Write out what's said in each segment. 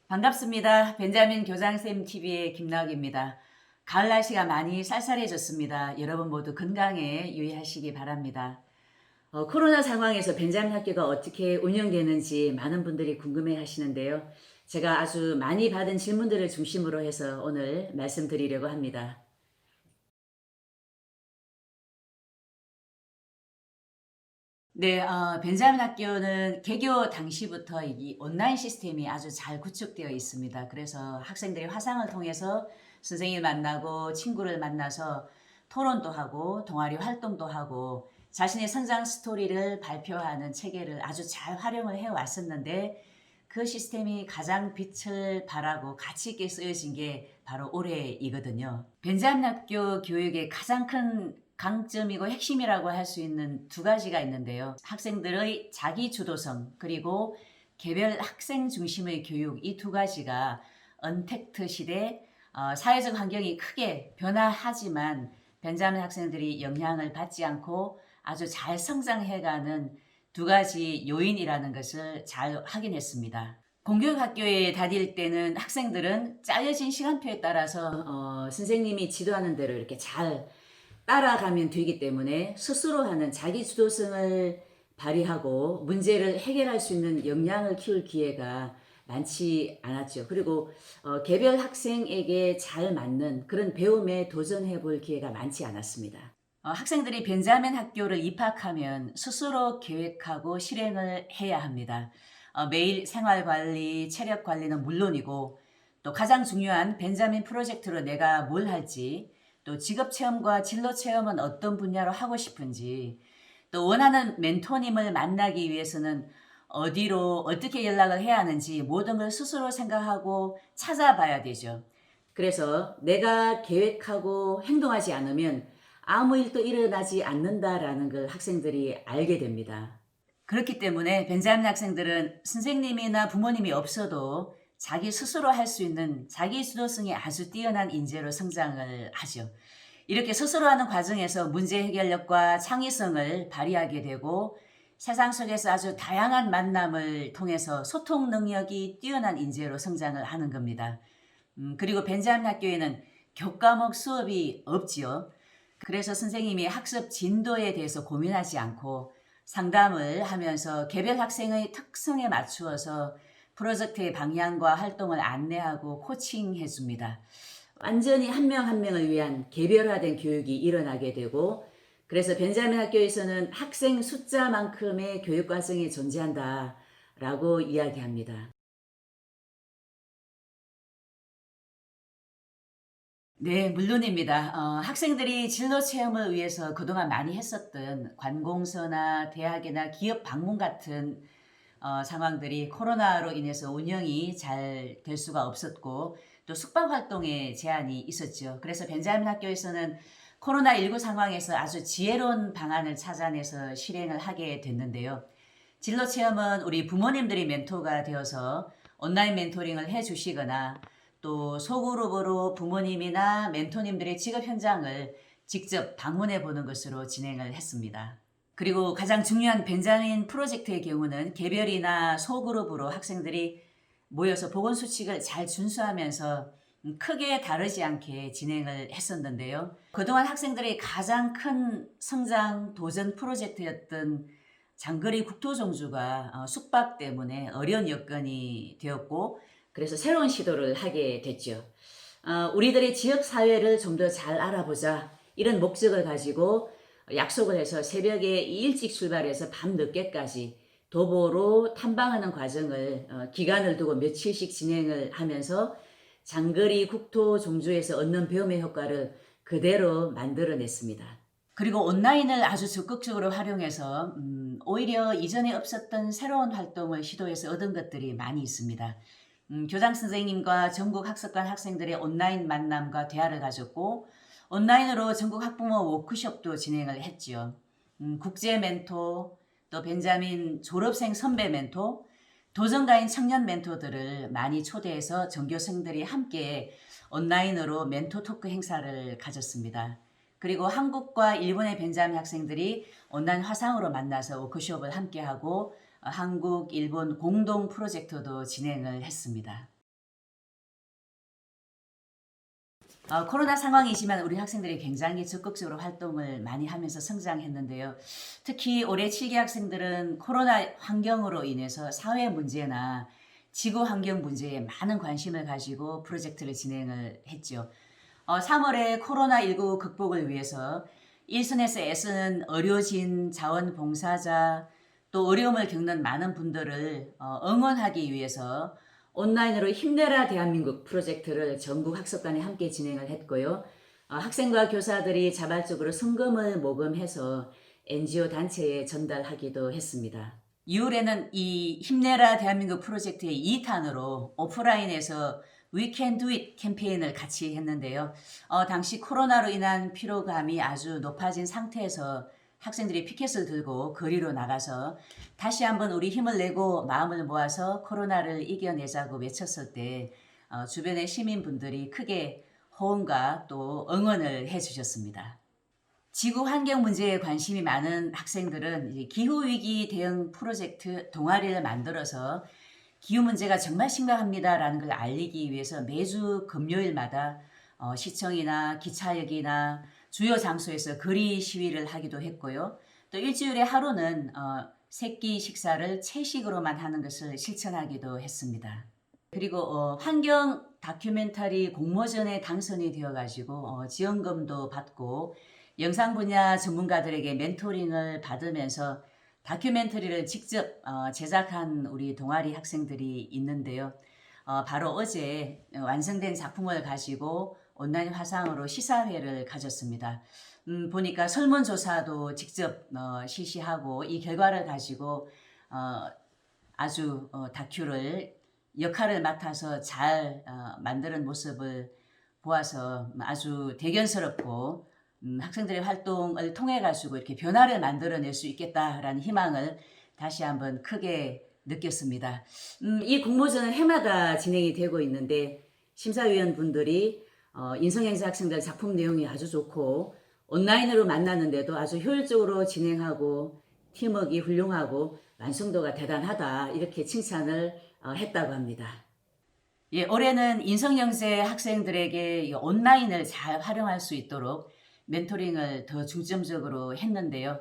반갑습니다. 벤자민 교장쌤 TV의 김나옥입니다. 가을 날씨가 많이 쌀쌀해졌습니다. 여러분 모두 건강에 유의하시기 바랍니다. 코로나 상황에서 벤자민 학교가 어떻게 운영되는지 많은 분들이 궁금해 하시는데요. 제가 아주 많이 받은 질문들을 중심으로 해서 오늘 말씀드리려고 합니다. 네, 벤자민 학교는 개교 당시부터 이 온라인 시스템이 아주 잘 구축되어 있습니다. 그래서 학생들이 화상을 통해서 선생님을 만나고 친구를 만나서 토론도 하고 동아리 활동도 하고 자신의 성장 스토리를 발표하는 체계를 아주 잘 활용을 해 왔었는데 그 시스템이 가장 빛을 발하고 가치 있게 쓰여진 게 바로 올해이거든요. 벤자민 학교 교육의 가장 큰 강점이고 핵심이라고 할 수 있는 두 가지가 있는데요. 학생들의 자기 주도성 그리고 개별 학생 중심의 교육, 이 두 가지가 언택트 시대 사회적 환경이 크게 변화하지만 벤자민 학생들이 영향을 받지 않고 아주 잘 성장해가는 두 가지 요인이라는 것을 잘 확인했습니다. 공교육 학교에 다닐 때는 학생들은 짜여진 시간표에 따라서 선생님이 지도하는 대로 이렇게 잘 따라가면 되기 때문에 스스로 하는 자기 주도성을 발휘하고 문제를 해결할 수 있는 역량을 키울 기회가 많지 않았죠. 그리고 개별 학생에게 잘 맞는 그런 배움에 도전해 볼 기회가 많지 않았습니다. 학생들이 벤자민 학교를 입학하면 스스로 계획하고 실행을 해야 합니다. 매일 생활관리, 체력관리는 물론이고 또 가장 중요한 벤자민 프로젝트로 내가 뭘 할지, 또 직업체험과 진로체험은 어떤 분야로 하고 싶은지, 또 원하는 멘토님을 만나기 위해서는 어디로 어떻게 연락을 해야 하는지 모든 걸 스스로 생각하고 찾아봐야 되죠. 그래서 내가 계획하고 행동하지 않으면 아무 일도 일어나지 않는다라는 걸 학생들이 알게 됩니다. 그렇기 때문에 벤자민 학생들은 선생님이나 부모님이 없어도 자기 스스로 할 수 있는 자기 주도성이 아주 뛰어난 인재로 성장을 하죠. 이렇게 스스로 하는 과정에서 문제 해결력과 창의성을 발휘하게 되고 세상 속에서 아주 다양한 만남을 통해서 소통 능력이 뛰어난 인재로 성장을 하는 겁니다. 그리고 벤자민 학교에는 교과목 수업이 없지요. 그래서 선생님이 학습 진도에 대해서 고민하지 않고 상담을 하면서 개별 학생의 특성에 맞추어서 프로젝트의 방향과 활동을 안내하고 코칭해 줍니다. 완전히 한 명 한 명을 위한 개별화된 교육이 일어나게 되고, 그래서 벤자민 학교에서는 학생 숫자만큼의 교육 과정이 존재한다라고 이야기합니다. 네, 물론입니다. 학생들이 진로 체험을 위해서 그동안 많이 했었던 관공서나 대학이나 기업 방문 같은 상황들이 코로나로 인해서 운영이 잘 될 수가 없었고 또 숙박 활동에 제한이 있었죠. 그래서 벤자민 학교에서는 코로나19 상황에서 아주 지혜로운 방안을 찾아내서 실행을 하게 됐는데요. 진로 체험은 우리 부모님들이 멘토가 되어서 온라인 멘토링을 해 주시거나 또 소그룹으로 부모님이나 멘토님들의 직업 현장을 직접 방문해 보는 것으로 진행을 했습니다. 그리고 가장 중요한 벤자민 프로젝트의 경우는 개별이나 소그룹으로 학생들이 모여서 보건수칙을 잘 준수하면서 크게 다르지 않게 진행을 했었는데요. 그동안 학생들의 가장 큰 성장 도전 프로젝트였던 장거리 국토종주가 숙박 때문에 어려운 여건이 되었고 그래서 새로운 시도를 하게 됐죠. 우리들의 지역사회를 좀 더 잘 알아보자 이런 목적을 가지고 약속을 해서 새벽에 일찍 출발해서 밤 늦게까지 도보로 탐방하는 과정을 기간을 두고 며칠씩 진행을 하면서 장거리 국토 종주에서 얻는 배움의 효과를 그대로 만들어냈습니다. 그리고 온라인을 아주 적극적으로 활용해서 오히려 이전에 없었던 새로운 활동을 시도해서 얻은 것들이 많이 있습니다. 교장 선생님과 전국 학습관 학생들의 온라인 만남과 대화를 가졌고 온라인으로 전국 학부모 워크숍도 진행을 했지요. 국제 멘토, 또 벤자민 졸업생 선배 멘토, 도전가인 청년 멘토들을 많이 초대해서 전교생들이 함께 온라인으로 멘토 토크 행사를 가졌습니다. 그리고 한국과 일본의 벤자민 학생들이 온라인 화상으로 만나서 워크숍을 함께하고 한국, 일본 공동 프로젝트도 진행을 했습니다. 코로나 상황이지만 우리 학생들이 굉장히 적극적으로 활동을 많이 하면서 성장했는데요. 특히 올해 7기 학생들은 코로나 환경으로 인해서 사회 문제나 지구 환경 문제에 많은 관심을 가지고 프로젝트를 진행을 했죠. 3월에 코로나19 극복을 위해서 일선에서 애쓰는 의료진, 자원봉사자, 또 어려움을 겪는 많은 분들을 응원하기 위해서 온라인으로 힘내라 대한민국 프로젝트를 전국 학습관에 함께 진행을 했고요. 학생과 교사들이 자발적으로 성금을 모금해서 NGO 단체에 전달하기도 했습니다. 6월에는 이 힘내라 대한민국 프로젝트의 2탄으로 오프라인에서 We Can Do It 캠페인을 같이 했는데요. 당시 코로나로 인한 피로감이 아주 높아진 상태에서 학생들이 피켓을 들고 거리로 나가서 다시 한번 우리 힘을 내고 마음을 모아서 코로나를 이겨내자고 외쳤을 때 주변의 시민분들이 크게 호응과 또 응원을 해주셨습니다. 지구 환경 문제에 관심이 많은 학생들은 기후위기 대응 프로젝트 동아리를 만들어서 기후 문제가 정말 심각합니다라는 걸 알리기 위해서 매주 금요일마다 시청이나 기차역이나 주요 장소에서 거리 시위를 하기도 했고요. 또 일주일에 하루는 세끼 식사를 채식으로만 하는 것을 실천하기도 했습니다. 그리고 환경 다큐멘터리 공모전에 당선이 되어가지고 지원금도 받고 영상 분야 전문가들에게 멘토링을 받으면서 다큐멘터리를 직접 제작한 우리 동아리 학생들이 있는데요. 바로 어제 완성된 작품을 가지고 온라인 화상으로 시사회를 가졌습니다. 보니까 설문조사도 직접 실시하고 이 결과를 가지고 아주 다큐를 역할을 맡아서 잘 만드는 모습을 보아서 아주 대견스럽고 학생들의 활동을 통해 가지고 이렇게 변화를 만들어낼 수 있겠다라는 희망을 다시 한번 크게 느꼈습니다. 이 공모전은 해마다 진행이 되고 있는데 심사위원분들이 인성행사 학생들 작품 내용이 아주 좋고 온라인으로 만났는데도 아주 효율적으로 진행하고 팀워크가 훌륭하고 완성도가 대단하다 이렇게 칭찬을 했다고 합니다. 예, 올해는 인성영세 학생들에게 온라인을 잘 활용할 수 있도록 멘토링을 더 중점적으로 했는데요.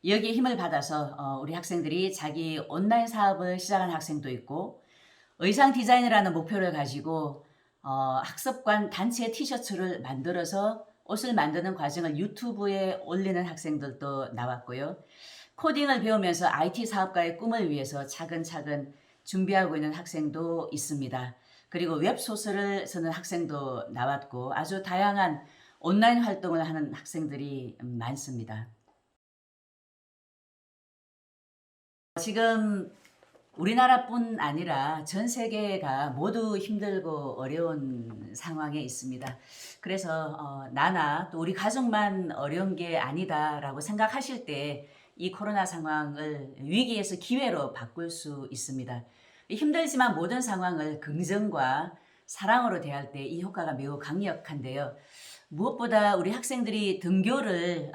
여기에 힘을 받아서 우리 학생들이 자기 온라인 사업을 시작한 학생도 있고 의상 디자인이라는 목표를 가지고 학습관 단체 티셔츠를 만들어서 옷을 만드는 과정을 유튜브에 올리는 학생들도 나왔고요. 코딩을 배우면서 IT 사업가의 꿈을 위해서 차근차근 준비하고 있는 학생도 있습니다. 그리고 웹소설을 쓰는 학생도 나왔고 아주 다양한 온라인 활동을 하는 학생들이 많습니다. 지금 우리나라뿐 아니라 전 세계가 모두 힘들고 어려운 상황에 있습니다. 그래서 나나 또 우리 가족만 어려운 게 아니다라고 생각하실 때 이 코로나 상황을 위기에서 기회로 바꿀 수 있습니다. 힘들지만 모든 상황을 긍정과 사랑으로 대할 때 이 효과가 매우 강력한데요. 무엇보다 우리 학생들이 등교를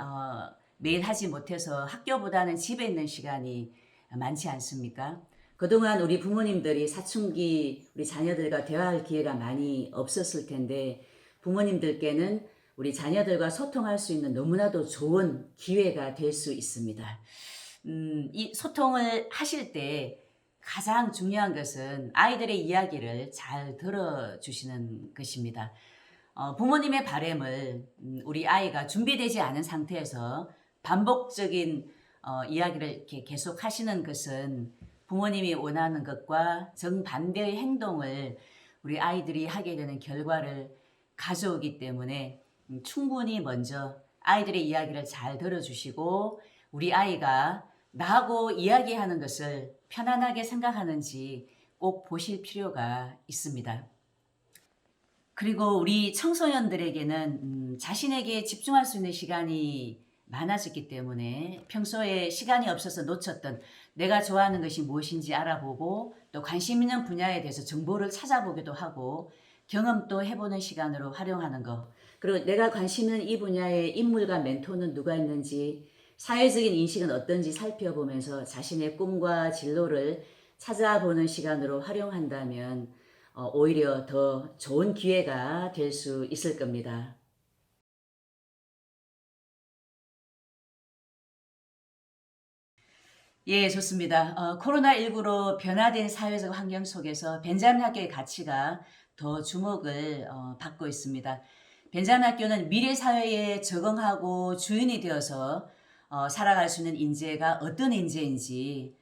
매일 하지 못해서 학교보다는 집에 있는 시간이 많지 않습니까? 그동안 우리 부모님들이 사춘기 우리 자녀들과 대화할 기회가 많이 없었을 텐데 부모님들께는 우리 자녀들과 소통할 수 있는 너무나도 좋은 기회가 될 수 있습니다. 이 소통을 하실 때 가장 중요한 것은 아이들의 이야기를 잘 들어주시는 것입니다. 부모님의 바람을 우리 아이가 준비되지 않은 상태에서 반복적인 이야기를 이렇게 계속 하시는 것은 부모님이 원하는 것과 정반대의 행동을 우리 아이들이 하게 되는 결과를 가져오기 때문에 충분히 먼저 아이들의 이야기를 잘 들어주시고 우리 아이가 나하고 이야기하는 것을 편안하게 생각하는지 꼭 보실 필요가 있습니다. 그리고 우리 청소년들에게는 자신에게 집중할 수 있는 시간이 많아졌기 때문에 평소에 시간이 없어서 놓쳤던 내가 좋아하는 것이 무엇인지 알아보고 또 관심 있는 분야에 대해서 정보를 찾아보기도 하고 경험도 해보는 시간으로 활용하는 것, 그리고 내가 관심 있는 이 분야의 인물과 멘토는 누가 있는지 사회적인 인식은 어떤지 살펴보면서 자신의 꿈과 진로를 찾아보는 시간으로 활용한다면 오히려 더 좋은 기회가 될 수 있을 겁니다. 예, 좋습니다. 코로나19로 변화된 사회적 환경 속에서 벤자민 학교의 가치가 더 주목을 받고 있습니다. 벤자민 학교는 미래 사회에 적응하고 주인이 되어서 살아갈 수 있는 인재가 어떤 인재인지,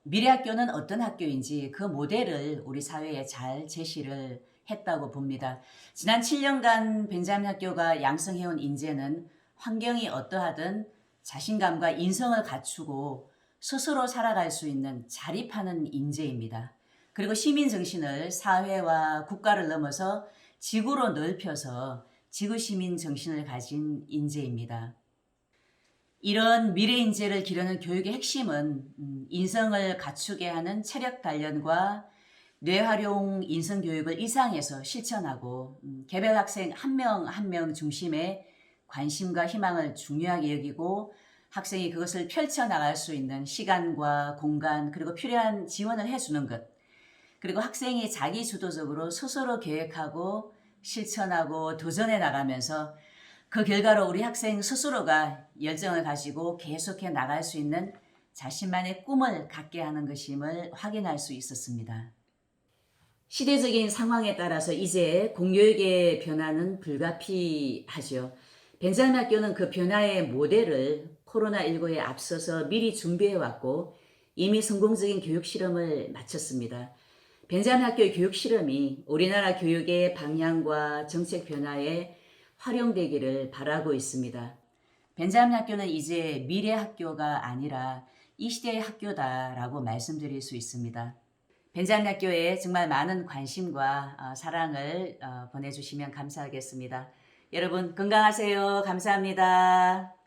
미래 학교는 어떤 학교인지 그 모델을 우리 사회에 잘 제시를 했다고 봅니다. 지난 7년간 벤자민 학교가 양성해온 인재는 환경이 어떠하든 자신감과 인성을 갖추고 스스로 살아갈 수 있는 자립하는 인재입니다. 그리고 시민 정신을 사회와 국가를 넘어서 지구로 넓혀서 지구 시민 정신을 가진 인재입니다. 이런 미래 인재를 기르는 교육의 핵심은 인성을 갖추게 하는 체력 단련과 뇌활용 인성 교육을 일상에서 실천하고 개별 학생 한 명 한 명 중심의 관심과 희망을 중요하게 여기고 학생이 그것을 펼쳐나갈 수 있는 시간과 공간 그리고 필요한 지원을 해주는 것, 그리고 학생이 자기 주도적으로 스스로 계획하고 실천하고 도전해 나가면서 그 결과로 우리 학생 스스로가 열정을 가지고 계속해 나갈 수 있는 자신만의 꿈을 갖게 하는 것임을 확인할 수 있었습니다. 시대적인 상황에 따라서 이제 공교육의 변화는 불가피하죠. 벤자민 학교는 그 변화의 모델을 코로나19에 앞서서 미리 준비해왔고 이미 성공적인 교육 실험을 마쳤습니다. 벤자민 학교의 교육 실험이 우리나라 교육의 방향과 정책 변화에 활용되기를 바라고 있습니다. 벤자민 학교는 이제 미래 학교가 아니라 이 시대의 학교다라고 말씀드릴 수 있습니다. 벤자민 학교에 정말 많은 관심과 사랑을 보내주시면 감사하겠습니다. 여러분 건강하세요. 감사합니다.